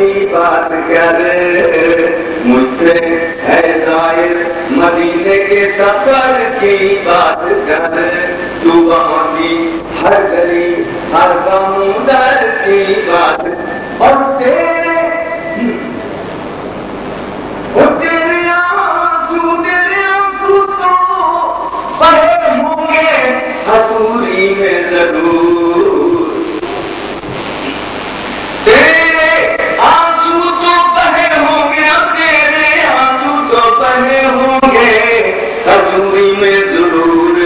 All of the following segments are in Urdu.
کی بات کر، مجھ سے ہے ظاہر مدینے کے سفر کی بات کر، تو وہاں کی ہر گلی ہر سمندر کی بات، اور تیرے آنسو تو بہے ہوں گے حضوری میں ضرور، تیرے آنسو تو بہے ہوں گے، تیرے آنسو تو بہے ہوں گے حضوری میں ضرور،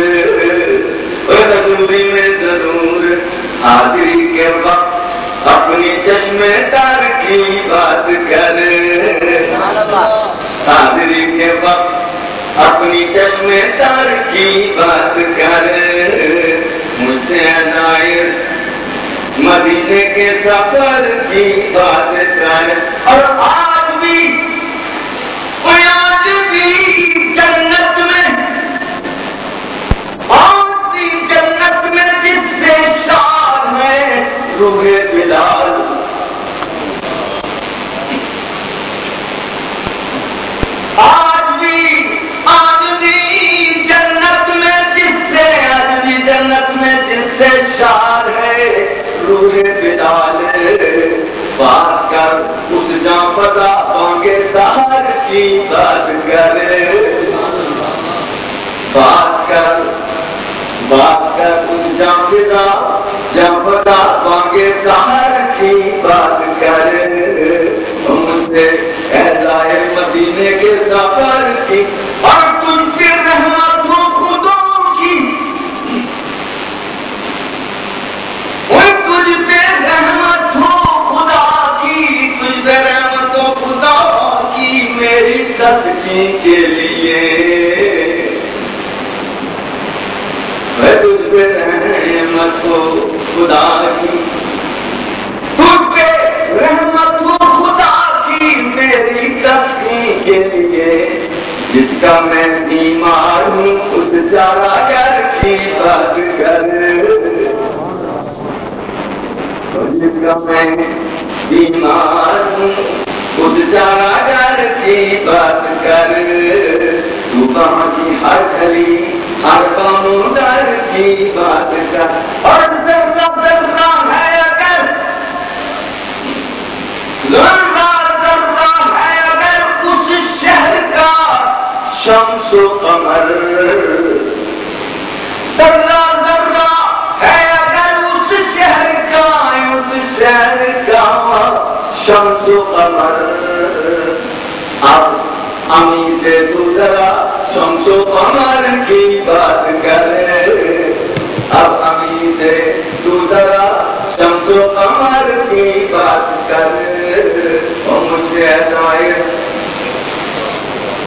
حضوری میں ضرور، حاضری کے وقت اپنی چشمے تر کی بات کر، حاضری کے وقت اپنی چشمے تر کی بات کر، مجھ سے ظاہر مدینے کے سفر کی بات کر، اور آج بھی جنت میں، جنت میں جس سے شاد ہے روح بلال، آج بھی جنت میں جس سے، آج بھی جنت میں جس سے شاد ہے روح بلال، بات کر اس جاں فضا بانگے سحر کی بات کر، بات کر اس جاں فضا بانگے سحر کی بات کر، مجھ سے اے ظاہر مدینے کے سفر کی، اور تجھ کے رحمتوں خدا کی، تجھ پہ رحمت ہو خدا کی، تجھ پہ رحمت ہو خدا کی میری تسکین کے لیے، میں تجھ پہ رحمت ہو خدا کی، تجھ پہ رحمت ہو خدا کی میری تسکین کے لیے، جس کا میں بیمار ہوں اس چارہ گر کی بات کر، جس کا میں بیمار ہوں اس چارہ گر کی بات کر، تو وہاں کی ہر گلی ہر سمندر کی بات کر، اور ذرہ ذرہ ہے اگر، ذرہ ذرہ ہے اگر اس شہر کا شمس و قمر، ذرہ ذرہ ہے اگر اس شہر کا شمس و قمر، اب امی سے تو ذرا شمس و قمر کی بات کرے،